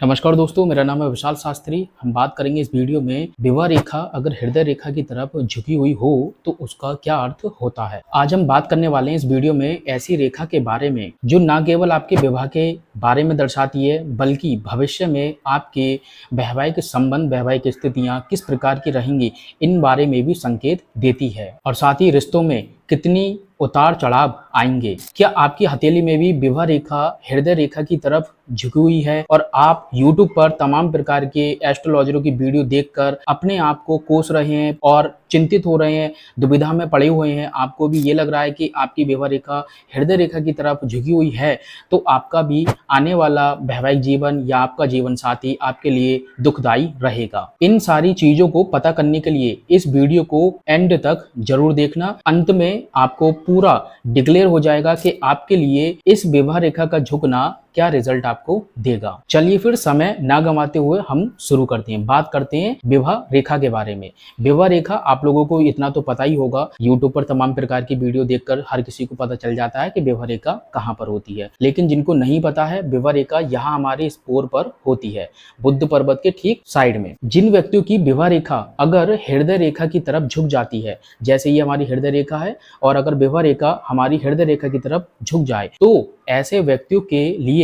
नमस्कार दोस्तों, मेरा नाम है विशाल शास्त्री। हम बात करेंगे इस वीडियो में विवाह रेखा अगर हृदय रेखा की तरफ झुकी हुई हो तो उसका क्या अर्थ होता है। आज हम बात करने वाले हैं इस वीडियो में ऐसी रेखा के बारे में जो न केवल आपके विवाह के बारे में दर्शाती है बल्कि भविष्य में आपके वैवाहिक संबंध, वैवाहिक स्थितियां किस प्रकार की रहेंगी इन बारे में भी संकेत देती है और साथ ही रिश्तों में कितनी उतार चढ़ाव आएंगे। क्या आपकी हथेली में भी विवाह रेखा हृदय रेखा की तरफ झुकी हुई है और आप YouTube पर तमाम प्रकार के एस्ट्रोलॉजरों की वीडियो देखकर अपने आप को कोस रहे हैं और चिंतित हो रहे हैं, दुविधा में पड़े हुए हैं, आपको भी ये लग रहा है कि आपकी विवाह रेखा हृदय रेखा की तरफ झुकी हुई है, तो आपका भी आने वाला वैवाहिक जीवन या आपका जीवन साथी आपके लिए दुखदायी रहेगा। इन सारी चीजों को पता करने के लिए इस वीडियो को एंड तक जरूर देखना। अंत में आपको पूरा डिक्लेयर हो जाएगा कि आपके लिए इस विवाह रेखा का झुकना क्या रिजल्ट आपको देगा। चलिए फिर समय ना गंवाते हुए हम शुरू करते हैं। बात करते हैं विवाह रेखा के बारे में। विवाह रेखा आप लोगों को इतना तो पता ही होगा, यूट्यूब पर तमाम प्रकार की वीडियो देखकर हर किसी को पता चल जाता है कि विवाह रेखा कहाँ पर होती है। लेकिन जिनको नहीं पता है, विवाह रेखा यहाँ हमारे स्पोर पर होती है, बुद्ध पर्वत के ठीक साइड में। जिन व्यक्तियों की विवाह रेखा अगर हृदय रेखा की तरफ झुक जाती है, जैसे ये हमारी हृदय रेखा है और अगर विवाह रेखा हमारी हृदय रेखा की तरफ झुक जाए तो ऐसे व्यक्तियों के लिए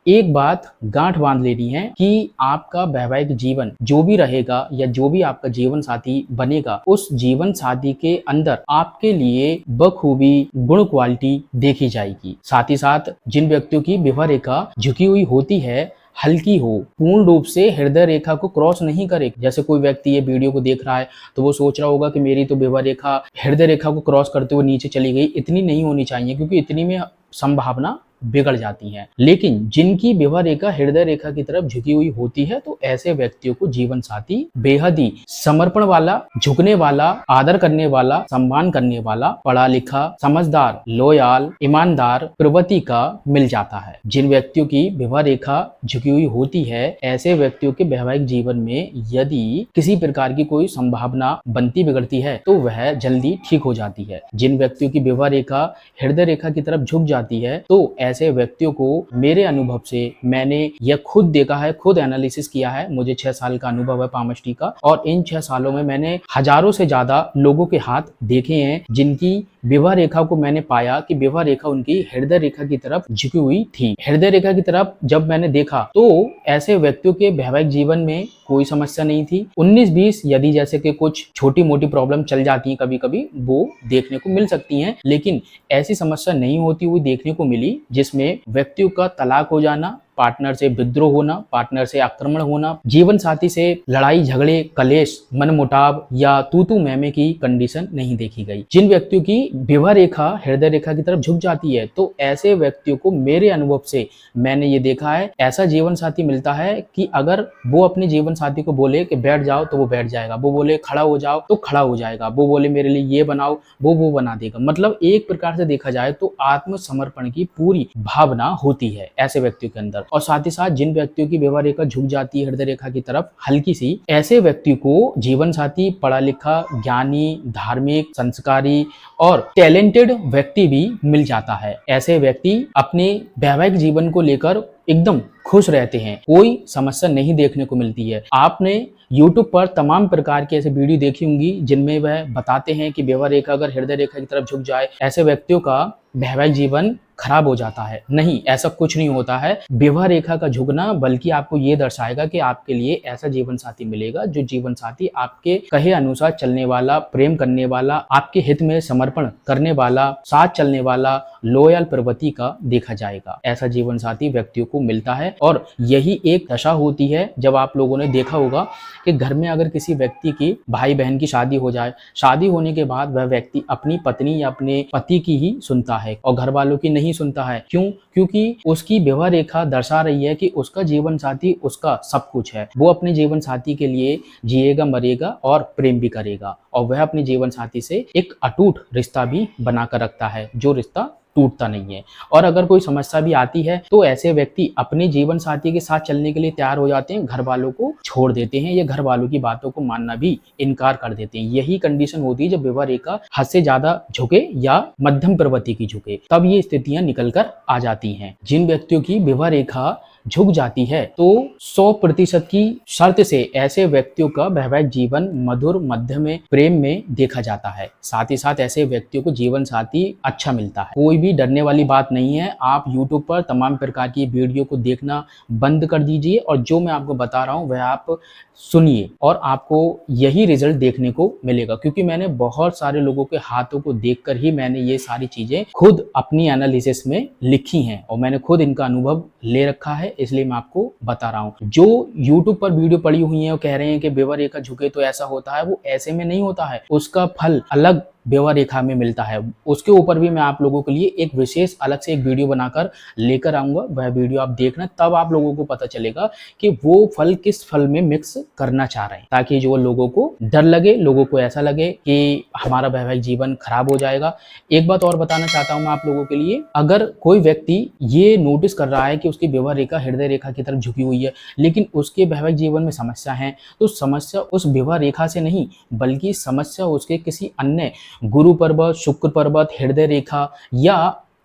एक बात गांठ बांध लेनी है कि आपका वैवाहिक जीवन जो भी रहेगा या जो भी आपका जीवन साथी बनेगा, उस जीवन साथी के अंदर आपके लिए बखूबी गुण क्वालिटी देखी जाएगी। साथ ही साथ जिन व्यक्तियों की विवाह रेखा झुकी हुई होती है, हल्की हो, पूर्ण रूप से हृदय रेखा को क्रॉस नहीं करे। जैसे कोई व्यक्ति ये वीडियो को देख रहा है तो वो सोच रहा होगा कि मेरी तो विवाह रेखा हृदय रेखा को क्रॉस करते हुए नीचे चली गई। इतनी नहीं होनी चाहिए क्योंकि इतनी में संभावना बिगड़ जाती हैं। लेकिन जिनकी विवाह रेखा हृदय रेखा की तरफ झुकी हुई होती है तो ऐसे व्यक्तियों को जीवन साथी बेहद ही समर्पण वाला, झुकने वाला, आदर करने वाला, सम्मान करने वाला, पढ़ा लिखा, समझदार, लॉयल, ईमानदार प्रवृत्ति का मिल जाता है। जिन व्यक्तियों की विवाह रेखा झुकी हुई होती है, ऐसे व्यक्तियों के वैवाहिक जीवन में यदि किसी प्रकार की कोई संभावना बनती बिगड़ती है तो वह जल्दी ठीक हो जाती है। जिन व्यक्तियों की विवाह रेखा हृदय रेखा की तरफ झुक जाती है तो ऐसे व्यक्तियों को मेरे अनुभव से मैंने यह खुद देखा है, खुद एनालिसिस किया है। मुझे 6 साल का अनुभव है पामस्ट्री का और इन 6 सालों में मैंने हजारों से ज्यादा लोगों के हाथ देखे हैं जिनकी विवाह रेखा को मैंने पाया कि विवाह रेखा उनकी हृदय रेखा की तरफ झुकी हुई थी। हृदय रेखा की तरफ जब मैंने देखा तो ऐसे व्यक्तियों के वैवाहिक जीवन में कोई समस्या नहीं थी। 19-20 यदि जैसे कि कुछ छोटी मोटी प्रॉब्लम चल जाती हैं कभी कभी, वो देखने को मिल सकती हैं, लेकिन ऐसी समस्या नहीं होती हुई देखने को मिली जिसमें व्यक्तियों का तलाक हो जाना, पार्टनर से विद्रोह होना, पार्टनर से आक्रमण होना, जीवन साथी से लड़ाई झगड़े, कलेश, मनमुटाव या तू मैमे की कंडीशन नहीं देखी गई। जिन व्यक्तियों की विवाह रेखा हृदय रेखा की तरफ झुक जाती है तो ऐसे व्यक्तियों को मेरे अनुभव से मैंने ये देखा है, ऐसा जीवन साथी मिलता है कि अगर वो अपने जीवन साथी को बोले कि बैठ जाओ तो वो बैठ जाएगा, वो बोले खड़ा हो जाओ तो खड़ा हो जाएगा, वो बोले मेरे लिए ये बनाओ वो बना देगा। मतलब एक प्रकार से देखा जाए तो आत्मसमर्पण की पूरी भावना होती है ऐसे व्यक्तियों के अंदर। और साथ ही साथ जिन व्यक्तियों की विवाह रेखा झुक जाती है हृदय रेखा की तरफ हल्की सी, ऐसे व्यक्ति को जीवन साथी पढ़ा लिखा, ज्ञानी, धार्मिक, संस्कारी और टैलेंटेड व्यक्ति भी मिल जाता है। ऐसे व्यक्ति अपने वैवाहिक जीवन को लेकर एकदम खुश रहते हैं, कोई समस्या नहीं देखने को मिलती है। आपने YouTube पर तमाम प्रकार की ऐसे वीडियो देखी होंगी जिनमें वह बताते हैं कि विवाह रेखा अगर हृदय रेखा की तरफ झुक जाए ऐसे व्यक्तियों का वैवाहिक जीवन खराब हो जाता है। नहीं, ऐसा कुछ नहीं होता है। विवाह रेखा का झुकना बल्कि आपको ये दर्शाएगा कि आपके लिए ऐसा जीवन साथी मिलेगा जो जीवन साथी आपके कहे अनुसार चलने वाला, प्रेम करने वाला, आपके हित में समर्पण करने वाला, साथ चलने वाला, लॉयल प्रवृत्ति का देखा जाएगा। ऐसा जीवन साथी व्यक्तियों को मिलता है और यही एक दशा होती है जब आप लोगों ने देखा होगा कि घर में अगर किसी व्यक्ति की भाई बहन की शादी हो जाए, शादी होने के बाद वह व्यक्ति अपनी पत्नी या अपने पति की ही सुनता है और घर वालों की नहीं सुनता है। क्यों? क्योंकि उसकी विवाह रेखा दर्शा रही है कि उसका जीवन साथी उसका सब कुछ है। वो अपने जीवन साथी के लिए जिएगा, मरेगा और प्रेम भी करेगा और वह अपने जीवन साथी से एक अटूट रिश्ता भी बनाकर रखता है, जो रिश्ता टूटता नहीं है। और अगर कोई समस्या भी आती है तो ऐसे व्यक्ति अपने जीवन साथी के साथ चलने के लिए तैयार हो जाते हैं, घर वालों को छोड़ देते हैं या घर वालों की बातों को मानना भी इनकार कर देते हैं। यही कंडीशन होती है जब विवाह रेखा हद से ज्यादा झुके या मध्यम प्रवृत्ति की झुके, तब ये स्थितियां निकल कर आ जाती हैं। जिन व्यक्तियों की विवाह रेखा झुक जाती है तो 100% की शर्त से ऐसे व्यक्तियों का वैवाहिक जीवन मधुर मध्य में प्रेम में देखा जाता है। साथ ही साथ ऐसे व्यक्तियों को जीवन साथी अच्छा मिलता है। कोई भी डरने वाली बात नहीं है। आप यूट्यूब पर तमाम प्रकार की वीडियो को देखना बंद कर दीजिए और जो मैं आपको बता रहा हूं वह आप सुनिए और आपको यही रिजल्ट देखने को मिलेगा, क्योंकि मैंने बहुत सारे लोगों के हाथों को देखकर ही मैंने ये सारी चीजें खुद अपनी एनालिसिस में लिखी हैं और मैंने खुद इनका अनुभव ले रखा है, इसलिए मैं आपको बता रहा हूं। जो यूट्यूब पर वीडियो पड़ी हुई है और कह रहे हैं कि विवाह रेखा झुके तो ऐसा होता है, वो ऐसे में नहीं होता है। उसका फल अलग विवाह रेखा में मिलता है। उसके ऊपर भी मैं आप लोगों के लिए एक विशेष अलग से एक वीडियो बनाकर लेकर आऊंगा। वह वीडियो आप देखना, तब आप लोगों को पता चलेगा कि वो फल किस फल में मिक्स करना चाह रहे हैं, ताकि जो लोगों को डर लगे, लोगों को ऐसा लगे कि हमारा वैवाहिक जीवन खराब हो जाएगा। एक बात और बताना चाहता हूं मैं आप लोगों के लिए, अगर कोई व्यक्ति ये नोटिस कर रहा है कि उसकी विवाह रेखा हृदय रेखा की तरफ झुकी हुई है, लेकिन उसके वैवाहिक जीवन में समस्या है, तो समस्या उस विवाह रेखा से नहीं, बल्कि समस्या उसके किसी अन्य गुरु पर्वत, शुक्र पर्वत, हृदय रेखा या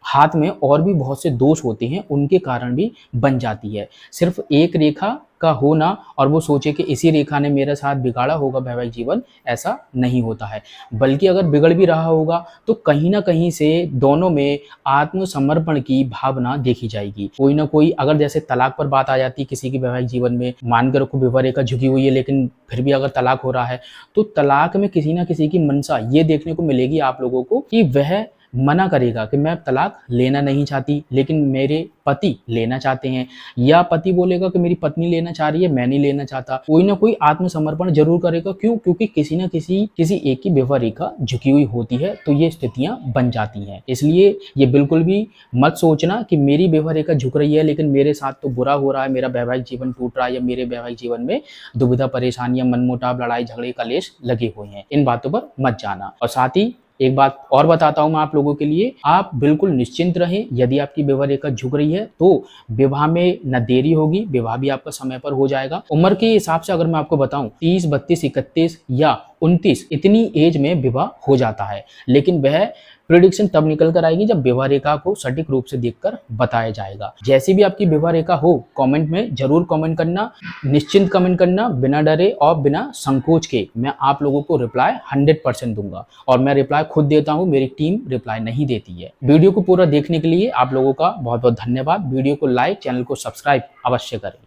हाथ में और भी बहुत से दोष होते हैं, उनके कारण भी बन जाती है। सिर्फ एक रेखा का होना और वो सोचे कि इसी रेखा ने मेरे साथ बिगाड़ा होगा वैवाहिक जीवन, ऐसा नहीं होता है। बल्कि अगर बिगड़ भी रहा होगा तो कहीं ना कहीं से दोनों में आत्मसमर्पण की भावना देखी जाएगी। कोई ना कोई, अगर जैसे तलाक पर बात आ जाती है किसी की वैवाहिक जीवन में, मानकर रखो विवाह रेखा झुकी हुई है लेकिन फिर भी अगर तलाक हो रहा है, तो तलाक में किसी ना किसी की मनसा ये देखने को मिलेगी आप लोगों को कि वह मना करेगा कि मैं तलाक लेना नहीं चाहती लेकिन मेरे पति लेना चाहते हैं, या पति बोलेगा कि मेरी पत्नी लेना चाह रही है, मैं नहीं लेना चाहता। कोई ना कोई आत्मसमर्पण जरूर करेगा। क्यों? क्योंकि किसी ना किसी एक की विवाह रेखा झुकी हुई होती है, तो ये स्थितियां बन जाती हैं। इसलिए ये बिल्कुल भी मत सोचना कि मेरी विवाह रेखा झुक रही है लेकिन मेरे साथ तो बुरा हो रहा है, मेरा वैवाहिक जीवन टूट रहा है, या मेरे वैवाहिक जीवन में दुविधा, परेशानियां, मनमुटाव, लड़ाई झगड़े, कलेश लगे हुए हैं। इन बातों पर मत जाना। और साथ ही एक बात और बताता हूं मैं आप लोगों के लिए, आप बिल्कुल निश्चिंत रहें। यदि आपकी विवाह रेखा झुक रही है तो विवाह में न देरी होगी, विवाह भी आपका समय पर हो जाएगा। उम्र के हिसाब से अगर मैं आपको बताऊं 30, 32, 31 या 29 इतनी एज में विवाह हो जाता है, लेकिन वह प्रिडिक्शन तब निकल कर आएगी जब विवाह रेखा को सटीक रूप से देखकर बताया जाएगा। जैसी भी आपकी विवाह रेखा हो, कमेंट में जरूर कमेंट करना, निश्चिंत कमेंट करना, बिना डरे और बिना संकोच के। मैं आप लोगों को रिप्लाई 100% दूंगा और मैं रिप्लाई खुद देता हूं, मेरी टीम रिप्लाई नहीं देती है। वीडियो को पूरा देखने के लिए आप लोगों का बहुत बहुत धन्यवाद। वीडियो को लाइक, चैनल को सब्सक्राइब अवश्य करें।